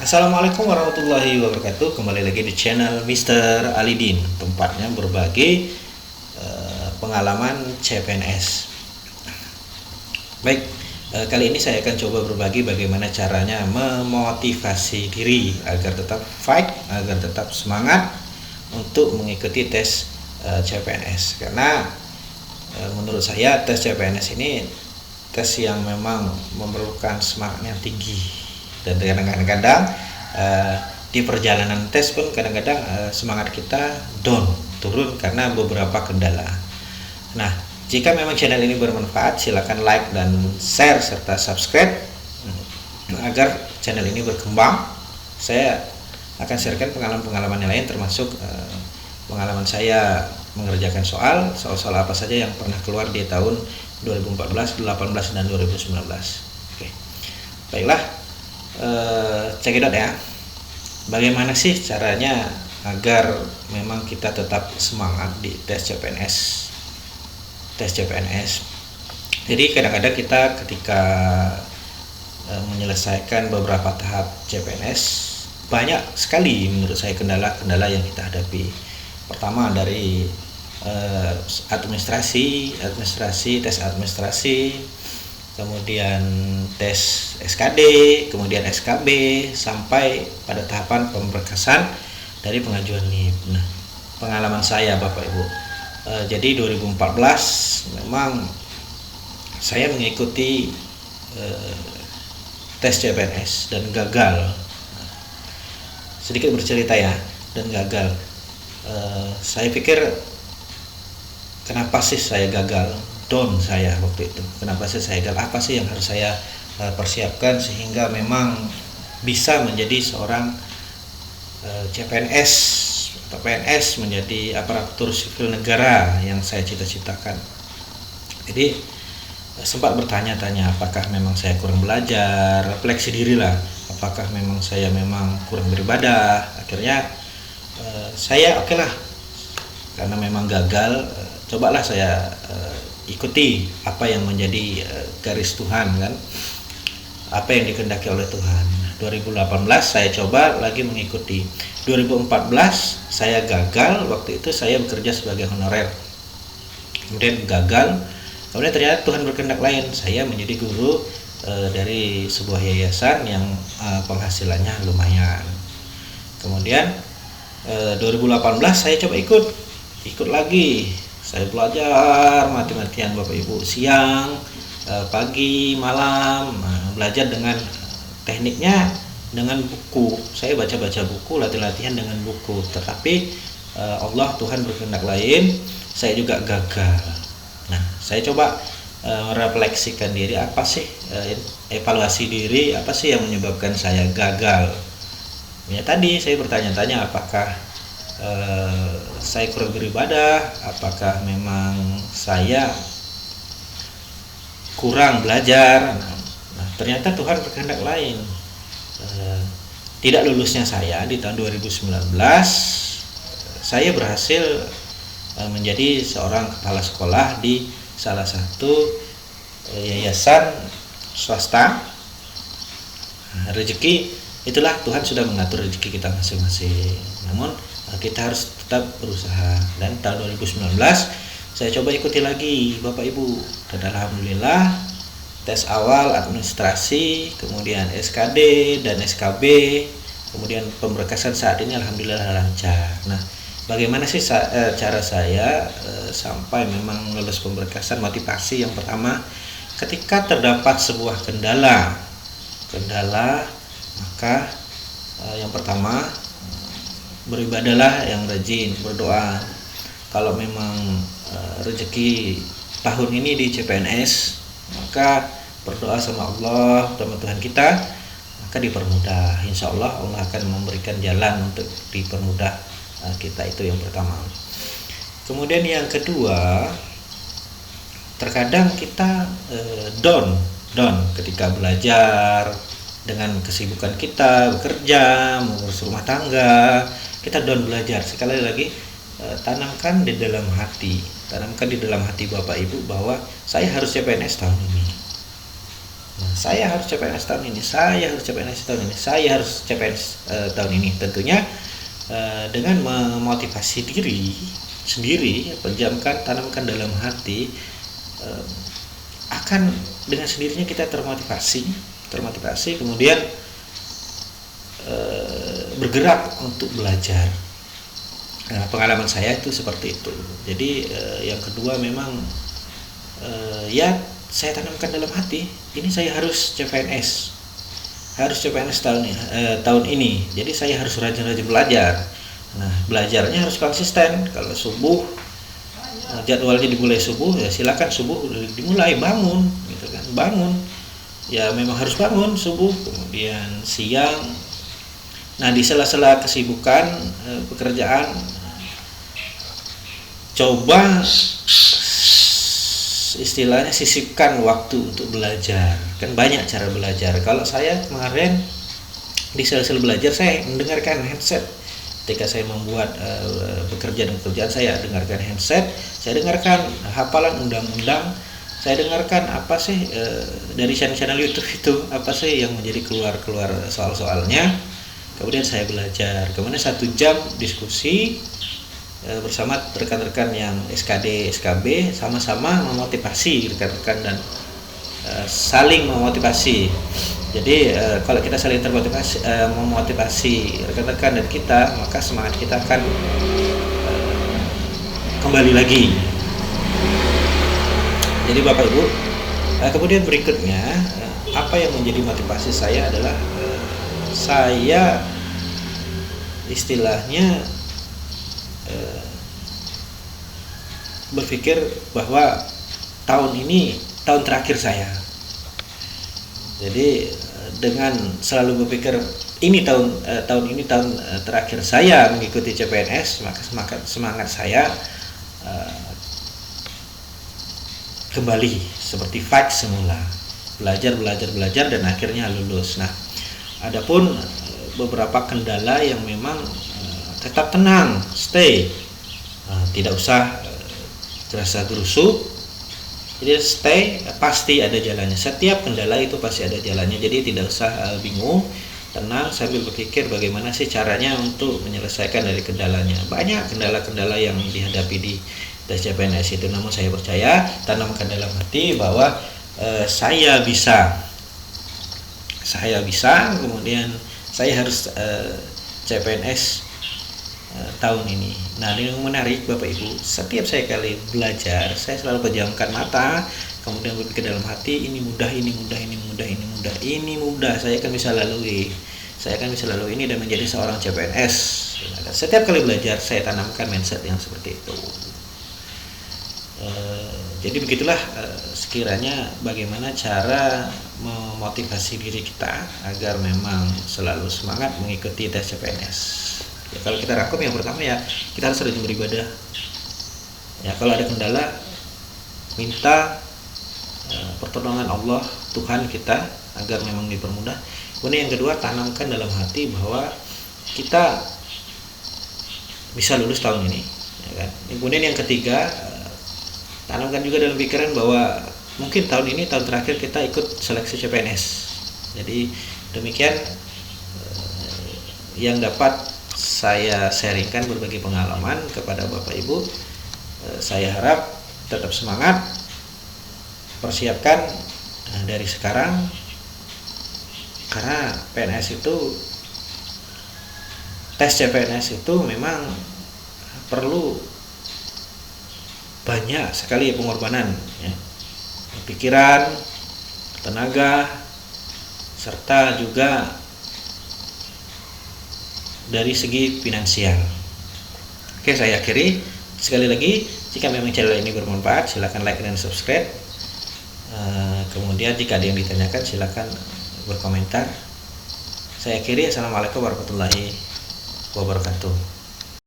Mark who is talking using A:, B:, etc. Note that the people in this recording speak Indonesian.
A: Assalamualaikum warahmatullahi wabarakatuh. Kembali lagi di channel Mr. Alidin, tempatnya berbagi pengalaman CPNS. Baik, kali ini saya akan coba berbagi bagaimana caranya memotivasi diri agar tetap fight, agar tetap semangat untuk mengikuti tes CPNS. Karena menurut saya tes CPNS ini tes yang memang memerlukan semangat yang tinggi. Dan kadang-kadang di perjalanan tes pun kadang-kadang semangat kita turun karena beberapa kendala. Nah, jika memang channel ini bermanfaat, silakan like dan share serta subscribe agar channel ini berkembang. Saya akan sharekan pengalaman-pengalaman yang lain, termasuk pengalaman saya mengerjakan soal apa saja yang pernah keluar di tahun 2014, 2018 dan 2019. Oke. Baiklah. Cekidot ya, bagaimana sih caranya agar memang kita tetap semangat di tes CPNS. Jadi kadang-kadang kita ketika menyelesaikan beberapa tahap CPNS, banyak sekali menurut saya kendala-kendala yang kita hadapi. Pertama dari tes administrasi, kemudian tes SKD, kemudian SKB, sampai pada tahapan pemberkasan dari pengajuan NIP. Nah, pengalaman saya Bapak Ibu, jadi 2014 memang saya mengikuti tes CPNS dan gagal. Sedikit bercerita ya, dan gagal. Saya pikir kenapa sih saya gagal? Down saya waktu itu. Kenapa sih saya gagal? Apa sih yang harus saya persiapkan sehingga memang bisa menjadi seorang CPNS atau PNS, menjadi aparatur sipil negara yang saya cita-citakan. Jadi sempat bertanya-tanya, apakah memang saya kurang belajar, refleksi diri lah, apakah memang saya memang kurang beribadah. Akhirnya saya oke lah, karena memang gagal, cobalah saya ikuti apa yang menjadi garis Tuhan, kan, apa yang dikehendaki oleh Tuhan. 2018 saya coba lagi mengikuti. 2014 saya gagal, waktu itu saya bekerja sebagai honorer, kemudian gagal. Kemudian ternyata Tuhan berkehendak lain, saya menjadi guru dari sebuah yayasan yang penghasilannya lumayan. Kemudian 2018 saya coba ikut lagi. Saya belajar mati-matian Bapak Ibu, siang, pagi, malam, belajar dengan tekniknya dengan buku. Saya baca-baca buku, latihan dengan buku. Tetapi Allah, Tuhan berkehendak lain, saya juga gagal. Nah, saya coba merefleksikan diri, apa sih, evaluasi diri, apa sih yang menyebabkan saya gagal. Ya tadi saya bertanya-tanya, apakah saya kurang beribadah, apakah memang saya kurang belajar. Nah, ternyata Tuhan berkehendak lain. Tidak lulusnya saya di tahun 2019, saya berhasil menjadi seorang kepala sekolah di salah satu yayasan swasta. Rezeki itulah, Tuhan sudah mengatur rezeki kita masing-masing. Namun kita harus tetap berusaha. Dan tahun 2019 saya coba ikuti lagi Bapak Ibu, dan alhamdulillah tes awal administrasi, kemudian SKD dan SKB, kemudian pemberkasan saat ini alhamdulillah lancar. Nah, bagaimana sih cara saya sampai memang lulus pemberkasan? Motivasi yang pertama, ketika terdapat sebuah kendala, maka yang pertama, beribadahlah yang rajin, berdoa. Kalau memang rezeki tahun ini di CPNS, maka berdoa sama Allah, sama Tuhan kita, maka dipermudah. Insya Allah Allah akan memberikan jalan untuk dipermudah kita. Itu yang pertama. Kemudian yang kedua, terkadang kita down ketika belajar, dengan kesibukan kita bekerja, mengurus rumah tangga, kita down belajar. Sekali lagi, tanamkan di dalam hati Bapak Ibu bahwa saya harus CPNS tahun ini. Nah, saya harus CPNS tahun ini, saya harus CPNS tahun ini, saya harus CPNS tahun ini. Tentunya dengan memotivasi diri sendiri, penjamkan, tanamkan dalam hati, akan dengan sendirinya kita termotivasi, kemudian bergerak untuk belajar. Nah, pengalaman saya itu seperti itu. Jadi yang kedua memang ya saya tanamkan dalam hati, ini saya harus CPNS tahun ini. Jadi saya harus rajin-rajin belajar. Nah, belajarnya harus konsisten. Kalau subuh jadwalnya dimulai subuh, ya silakan subuh dimulai, bangun gitu kan, bangun ya memang harus bangun subuh. Kemudian siang, nah di sela-sela kesibukan pekerjaan, coba istilahnya sisipkan waktu untuk belajar. Kan banyak cara belajar. Kalau saya kemarin di sela-sela belajar, saya mendengarkan headset. Ketika saya membuat pekerjaan saya dengarkan headset, saya dengarkan hafalan undang-undang, saya dengarkan apa sih dari channel YouTube itu, apa sih yang menjadi keluar soal-soalnya. Kemudian saya belajar. Kemudian 1 jam diskusi bersama rekan-rekan yang SKD, SKB, sama-sama memotivasi rekan-rekan dan saling memotivasi. Jadi kalau kita saling termotivasi, memotivasi rekan-rekan dan kita, maka semangat kita akan kembali lagi. Jadi Bapak Ibu, kemudian berikutnya apa yang menjadi motivasi saya adalah saya istilahnya berpikir bahwa tahun ini tahun terakhir saya. Jadi dengan selalu berpikir ini tahun ini tahun terakhir saya mengikuti CPNS, maka semangat saya kembali seperti fight semula, belajar dan akhirnya lulus. Nah, adapun beberapa kendala yang memang tetap tenang, stay, tidak usah terasa gerusu. Jadi stay, pasti ada jalannya. Setiap kendala itu pasti ada jalannya. Jadi tidak usah bingung, tenang sambil berpikir bagaimana sih caranya untuk menyelesaikan dari kendalanya. Banyak kendala-kendala yang dihadapi di tes CPNS itu, namun saya percaya, tanamkan dalam hati bahwa saya bisa, kemudian saya harus CPNS tahun ini. Nah, ini yang menarik Bapak Ibu, setiap saya kali belajar, saya selalu pejamkan mata, kemudian berpikir dalam hati, ini mudah, saya akan bisa lalui ini dan menjadi seorang CPNS. Nah, setiap kali belajar saya tanamkan mindset yang seperti itu. Jadi begitulah sekiranya bagaimana cara memotivasi diri kita agar memang selalu semangat mengikuti tes CPNS. Ya, kalau kita rangkum, yang pertama ya kita harus rajin beribadah. Ya, kalau ada kendala minta pertolongan Allah, Tuhan kita, agar memang dipermudah. Kemudian yang kedua, tanamkan dalam hati bahwa kita bisa lulus tahun ini, ya kan? Kemudian yang ketiga, tanamkan juga dalam pikiran bahwa mungkin tahun ini tahun terakhir kita ikut seleksi CPNS. Jadi demikian yang dapat saya sharingkan, berbagi pengalaman kepada Bapak Ibu. Saya harap tetap semangat, persiapkan dari sekarang, karena PNS itu, tes CPNS itu memang perlu banyak sekali pengorbanan, ya. Pikiran, tenaga, serta juga dari segi finansial. Oke, saya akhiri. Sekali lagi, jika memang channel ini bermanfaat, silakan like dan subscribe. Kemudian jika ada yang ditanyakan, silakan berkomentar. Saya akhiri. Assalamualaikum warahmatullahi wabarakatuh.